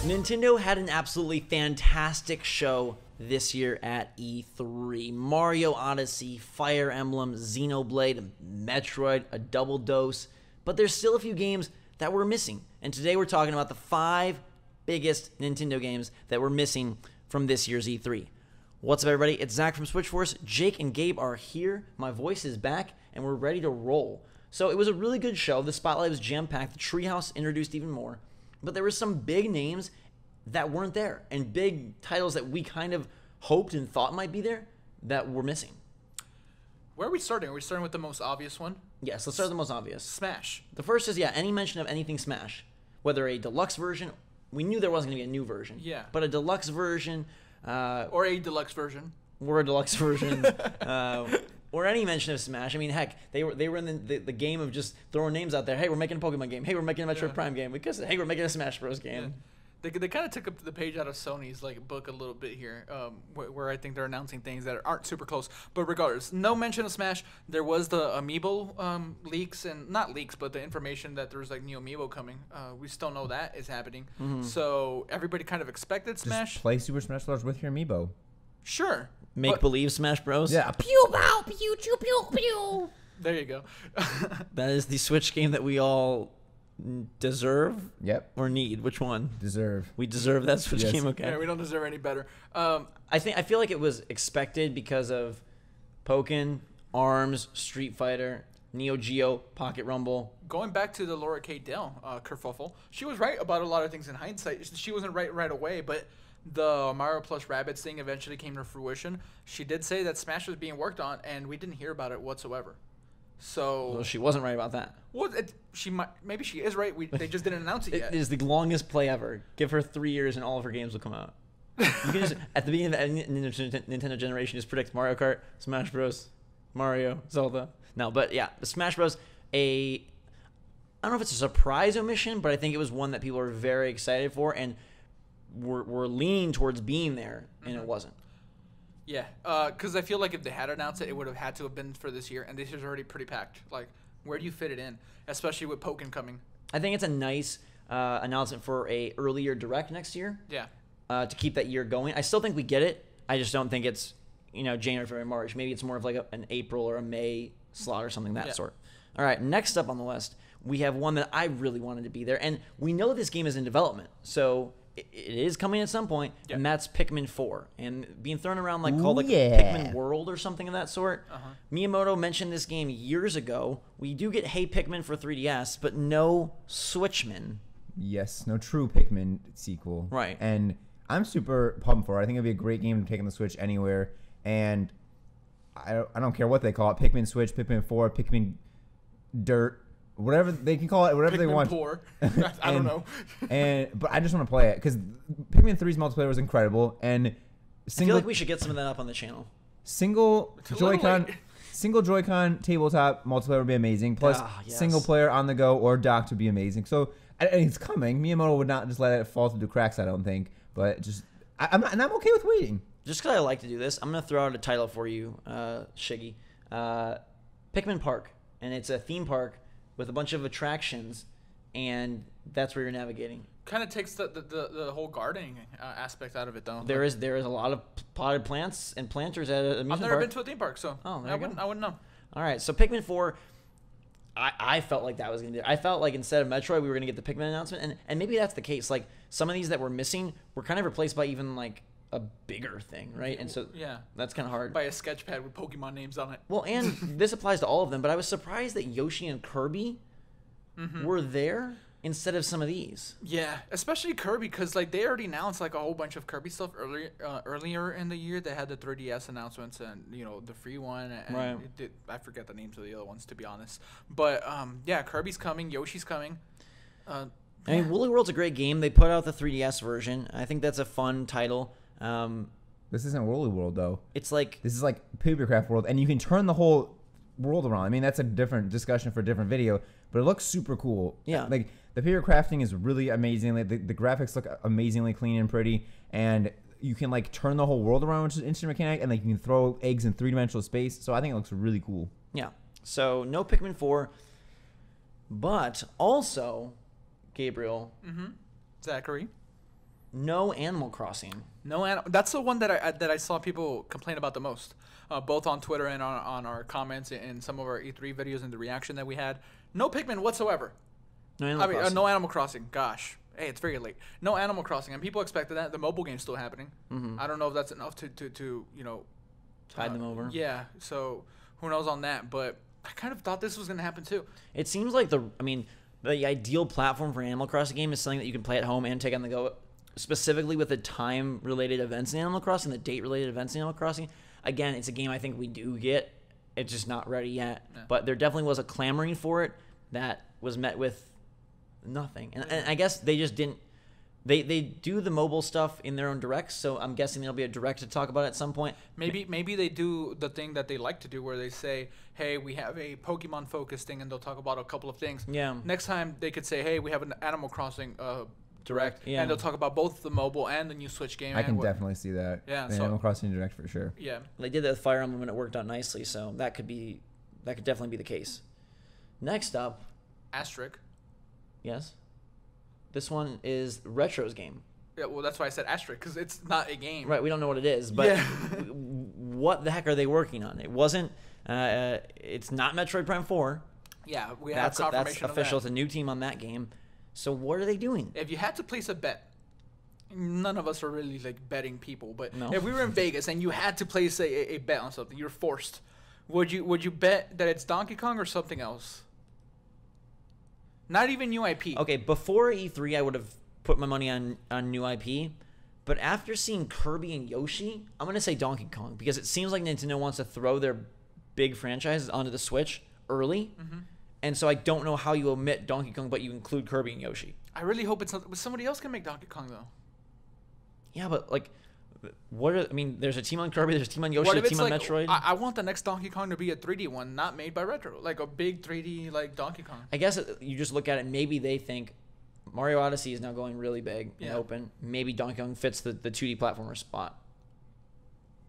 Nintendo had an absolutely fantastic show this year at E3. Mario Odyssey, Fire Emblem, Xenoblade, Metroid, a double dose. But there's still a few games that we're missing. And today we're talking about the 5 biggest Nintendo games that we're missing from this year's E3. What's up, everybody? It's Zach from Switchforce. Jake and Gabe are here. My voice is back, and we're ready to roll. So it was a really good show. The spotlight was jam-packed. The Treehouse introduced even more. But there were some big names that weren't there, and big titles that we kind of hoped and thought might be there that were missing. Where are we starting? Are we starting with the most obvious one? Yes, let's start with the most obvious. Smash. The first is, any mention of anything Smash. Whether a deluxe version, we knew there wasn't going to be a new version. Yeah. But a deluxe version. Or a deluxe version. Or a deluxe version. Or any mention of Smash. I mean, heck, they were in the game of just throwing names out there. Hey, we're making a Pokemon game. Hey, we're making a Metroid Prime game. Because, hey, we're making a Smash Bros. Game. Yeah. They kind of took up the page out of Sony's book a little bit here, where I think they're announcing things that aren't super close. But regardless, no mention of Smash. There was the Amiibo leaks, and not leaks, but the information that there's new Amiibo coming. We still know that is happening. Mm-hmm. So everybody kind of expected Smash. Just play Super Smash Bros. With your Amiibo. Sure. Make believe Smash Bros. Yeah. Pew pow pew pew pew pew. There you go. That is the Switch game that we all deserve. Yep. Or need. Which one? Deserve. We deserve that Switch game. Okay. Yeah, we don't deserve any better. I feel like it was expected because of Pokken, ARMS, Street Fighter, Neo Geo, Pocket Rumble. Going back to the Laura K. Dale kerfuffle, she was right about a lot of things in hindsight. She wasn't right away, but the Mario plus Rabbids thing eventually came to fruition. She did say that Smash was being worked on, and we didn't hear about it whatsoever. So well, she wasn't right about that. Well, maybe she is right. They just didn't announce it yet. It is the longest play ever. Give her 3 years, and all of her games will come out. You can just at the beginning of the Nintendo generation, just predict Mario Kart, Smash Bros, Mario, Zelda. No, but yeah, the Smash Bros. I don't know if it's a surprise omission, but I think it was one that people are very excited for, and we're leaning towards being there, and it wasn't. Yeah, because I feel like if they had announced it, it would have had to have been for this year, and this year's already pretty packed. Where do you fit it in, especially with Pokken coming? I think it's a nice announcement for a earlier Direct next year. Yeah. To keep that year going. I still think we get it. I just don't think it's January, February, March. Maybe it's more of an April or a May slot or something that sort. All right, next up on the list, we have one that I really wanted to be there, and we know this game is in development, so it is coming at some point, and that's Pikmin 4. And being thrown around called Pikmin World or something of that sort. Miyamoto mentioned this game years ago. We do get Hey Pikmin for 3DS, but no Switchman. Yes, no true Pikmin sequel. Right. And I'm super pumped for it. I think it'd be a great game to take on the Switch anywhere. And I don't care what they call it. Pikmin Switch, Pikmin 4, Pikmin Dirt. Whatever they can call it, whatever they want. Poor. I don't know. But I just want to play it because Pikmin 3's multiplayer was incredible, and I feel like we should get some of that up on the channel. Single Joy-Con tabletop multiplayer would be amazing. Plus, single player on the go or docked would be amazing. So and it's coming. Miyamoto would not just let it fall through the cracks, I don't think. But I'm okay with waiting. Just because I like to do this, I'm going to throw out a title for you, Shiggy. Pikmin Park, and it's a theme park with a bunch of attractions, and that's where you're navigating. Kind of takes the whole gardening aspect out of it, though. There is a lot of potted plants and planters at an amusement park. I've never been to a theme park, so I wouldn't know. All right, so Pikmin 4, I felt like that was going to do it. I felt like instead of Metroid, we were going to get the Pikmin announcement, and maybe that's the case. Some of these that were missing were kind of replaced by even a bigger thing, right? And so that's kind of hard. By a sketch pad with Pokemon names on it. Well, and this applies to all of them, but I was surprised that Yoshi and Kirby were there instead of some of these. Yeah, especially Kirby, because they already announced a whole bunch of Kirby stuff earlier in the year. They had the 3DS announcements and the free one. And right. I forget the names of the other ones, to be honest. But Kirby's coming, Yoshi's coming. I mean, Woolly World's a great game. They put out the 3DS version. I think that's a fun title. This isn't Woolly World, though. It's this is Papercraft World, and you can turn the whole world around. I mean, that's a different discussion for a different video, but it looks super cool. Yeah. The paper crafting is really amazing. The graphics look amazingly clean and pretty, and you can turn the whole world around, which is an interesting mechanic, and you can throw eggs in 3-dimensional space. So I think it looks really cool. Yeah. So no Pikmin 4, but also Gabriel. Zachary. no Animal Crossing. That's the one that I saw people complain about the most, both on Twitter and on our comments and some of our E3 videos and the reaction that we had. No Pikmin whatsoever. No Animal Crossing. No Animal Crossing. Gosh, hey, it's very late. No Animal Crossing, and people expected that. The mobile game's still happening. I don't know if that's enough to tide them over. Yeah, so who knows on that? But I kind of thought this was gonna happen too. It seems like the ideal platform for an Animal Crossing game is something that you can play at home and take on the go. Specifically with the time-related events in Animal Crossing, the date-related events in Animal Crossing. Again, it's a game I think we do get. It's just not ready yet. Yeah. But there definitely was a clamoring for it that was met with nothing. And I guess they just didn't. They do the mobile stuff in their own directs, so I'm guessing there'll be a direct to talk about at some point. Maybe they do the thing that they like to do where they say, hey, we have a Pokemon-focused thing, and they'll talk about a couple of things. Yeah. Next time, they could say, hey, we have an Animal Crossing direct, yeah. And they'll talk about both the mobile and the new Switch game. I can definitely see that. Yeah, the Animal Crossing direct for sure. Yeah, they did that with Fire Emblem and it worked out nicely, so that could definitely be the case. Next up, Asterisk. Yes, this one is Retro's game. Yeah, well, that's why I said asterisk because it's not a game. Right, we don't know what it is, but what the heck are they working on? It wasn't. It's not Metroid Prime 4. Yeah, we have confirmation that's of official. that. It's a new team on that game. So what are they doing? If you had to place a bet, none of us are really like betting people, but no. If we were in Vegas and you had to place a bet on something, you're forced. Would you bet that it's Donkey Kong or something else? Not even new IP. Okay, before E3, I would have put my money on new IP, but after seeing Kirby and Yoshi, I'm gonna say Donkey Kong because it seems like Nintendo wants to throw their big franchises onto the Switch early. And so I don't know how you omit Donkey Kong, but you include Kirby and Yoshi. I really hope it's not. Somebody else can make Donkey Kong though. Yeah, but like, there's a team on Kirby, there's a team on Yoshi, there's a team on Metroid. I want the next Donkey Kong to be a 3D one, not made by Retro, like a big 3D like Donkey Kong. I guess you just look at it. Maybe they think Mario Odyssey is now going really big and open. Maybe Donkey Kong fits the 2D platformer spot.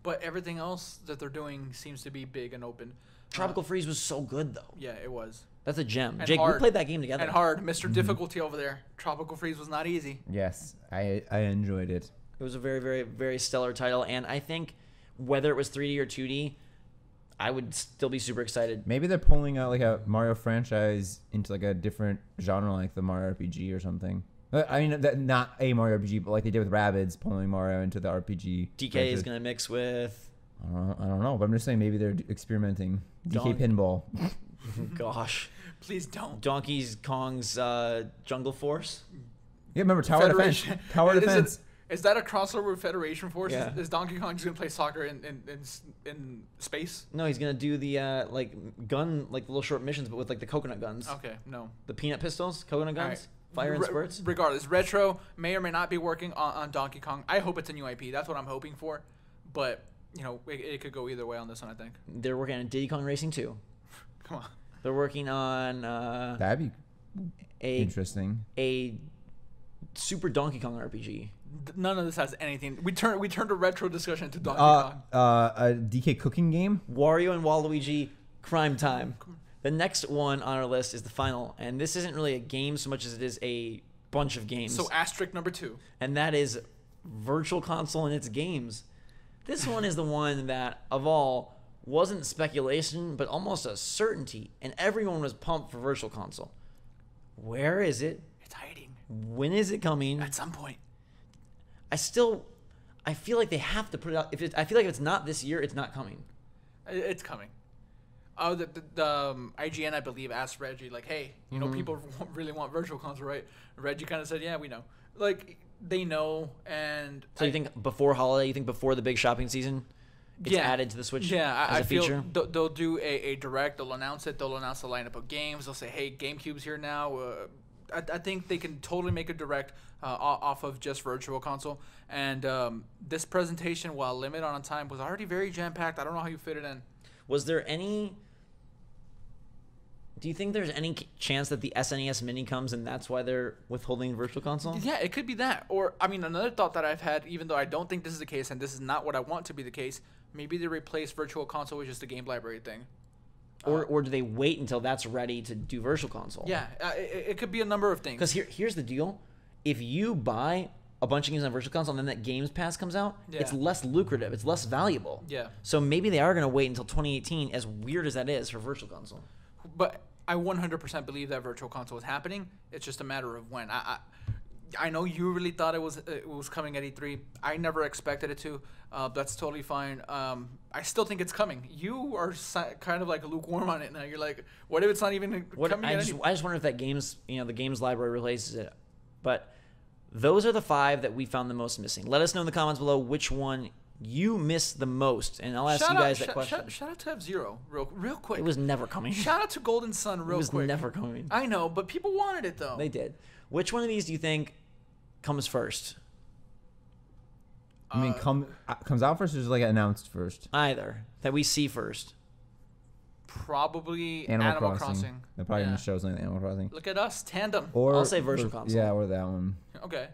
But everything else that they're doing seems to be big and open. Tropical Freeze was so good though. Yeah, it was. That's a gem. And Jake, hard. we played that game together. And hard. Mr. Difficulty over there. Tropical Freeze was not easy. Yes, I enjoyed it. It was a very, very, very stellar title, and I think whether it was 3D or 2D, I would still be super excited. Maybe they're pulling out like a Mario franchise into like a different genre, like the Mario RPG or something. I mean, not a Mario RPG, but like they did with Rabbids, pulling Mario into the RPG. DK franchise. is gonna mix with. I don't know, but I'm just saying maybe they're experimenting. DK Pinball. Gosh. Please don't. Donkey Kong's Jungle Force. Yeah, remember Tower Defense. Tower Defense. Is that a crossover with Federation Force? Yeah. Is Donkey Kong just gonna play soccer in space? No, he's gonna do the gun little short missions, but with like the coconut guns. Okay, no. The peanut pistols, coconut guns, fire and spurts. Regardless, Retro may or may not be working on Donkey Kong. I hope it's a new IP. That's what I'm hoping for. But it could go either way on this one. I think they're working on Diddy Kong Racing 2. Come on. They're working on that'd be interesting. A Super Donkey Kong RPG. None of this has anything. We turned a retro discussion to Donkey Kong. A DK cooking game. Wario and Waluigi Crime Time. The next one on our list is the final, and this isn't really a game so much as it is a bunch of games. So asterisk number 2. And that is Virtual Console and its games. This one is the one that, of all, wasn't speculation, but almost a certainty, and everyone was pumped for Virtual Console. Where is it? It's hiding. When is it coming? At some point. I feel like they have to put it out. I feel like if it's not this year, it's not coming. It's coming. Oh, the IGN, I believe, asked Reggie, like, hey, people really want Virtual Console, right? Reggie kind of said, yeah, we know. Like, they know, and... So you think before holiday, you think before the big shopping season, it's added to the Switch as a feature? They'll do a direct, they'll announce it, they'll announce the lineup of games, they'll say, hey, GameCube's here now. I think they can totally make a direct off of just Virtual Console. And this presentation, while limited on time, was already very jam-packed. I don't know how you fit it in. Was there any... Do you think there's any chance that the SNES Mini comes and that's why they're withholding Virtual Console? Yeah, it could be that. Or, I mean, another thought that I've had, even though I don't think this is the case and this is not what I want to be the case, maybe they replace Virtual Console with just a game library thing. Or do they wait until that's ready to do Virtual Console? Yeah, it could be a number of things. Because here's the deal. If you buy a bunch of games on Virtual Console and then that Games Pass comes out, it's less lucrative. It's less valuable. Yeah. So maybe they are going to wait until 2018, as weird as that is for Virtual Console. But I 100% believe that Virtual Console is happening. It's just a matter of when. I know you really thought it was coming at E3. I never expected it to. That's totally fine. I still think it's coming. You are kind of like lukewarm on it now. You're like, what if it's not even coming? I just wonder if that the games library releases it. But those are the 5 that we found the most missing. Let us know in the comments below which one you missed the most, and I'll ask you guys that question. Shout out to F-Zero real quick. It was never coming. Shout out to Golden Sun real quick. It was never coming. I know, but people wanted it though. They did. Which one of these do you think comes first? I mean, comes out first or is it like announced first? Either. That we see first. Probably Animal Crossing. They're probably going to show something Animal Crossing. Look at us, tandem. Or I'll say Virtual Console. Yeah, or that one. Okay.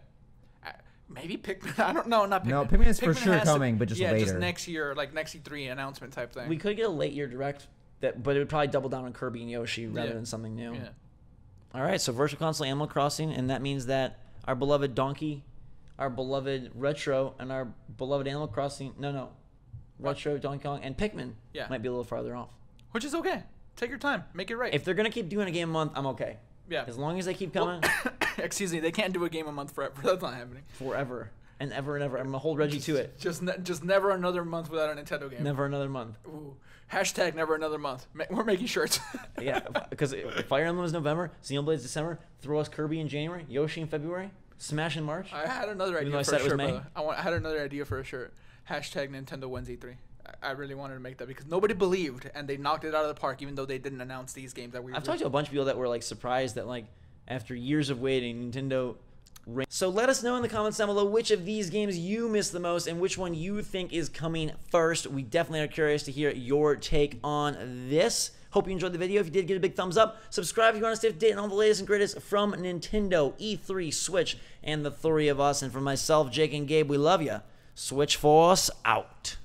Maybe Pikmin. I don't know. Not Pikmin. No, Pikmin is for sure coming, but just later. Yeah, just next year, like next E3 announcement type thing. We could get a late year direct, but it would probably double down on Kirby and Yoshi rather than something new. Yeah. All right, so Virtual Console, Animal Crossing, and that means that our beloved Donkey, our beloved Retro, and our beloved Animal Crossing, Retro, Donkey Kong, and Pikmin might be a little farther off. Which is okay. Take your time. Make it right. If they're going to keep doing a game a month, I'm okay. Yeah. As long as they keep coming. Excuse me, they can't do a game a month forever. That's not happening. Forever. And ever and ever. I'm going to hold Reggie to it. Just never another month without a Nintendo game. Never another month. Ooh. Hashtag never another month. We're making shirts. Yeah, because Fire Emblem is November, Xenoblade is December, throw us Kirby in January, Yoshi in February, Smash in March. I had another idea for a shirt, brother. I had another idea for a shirt. Hashtag Nintendo wins E3. I really wanted to make that because nobody believed, and they knocked it out of the park, even though they didn't announce these games that we. I've talked to a bunch of people that were like surprised that like after years of waiting, Nintendo. So let us know in the comments down below which of these games you missed the most and which one you think is coming first. We definitely are curious to hear your take on this. Hope you enjoyed the video. If you did, give it a big thumbs up. Subscribe if you want to stay up to date on all the latest and greatest from Nintendo, E3, Switch, and the 3 of us. And from myself, Jake, and Gabe, we love you. Switch Force out.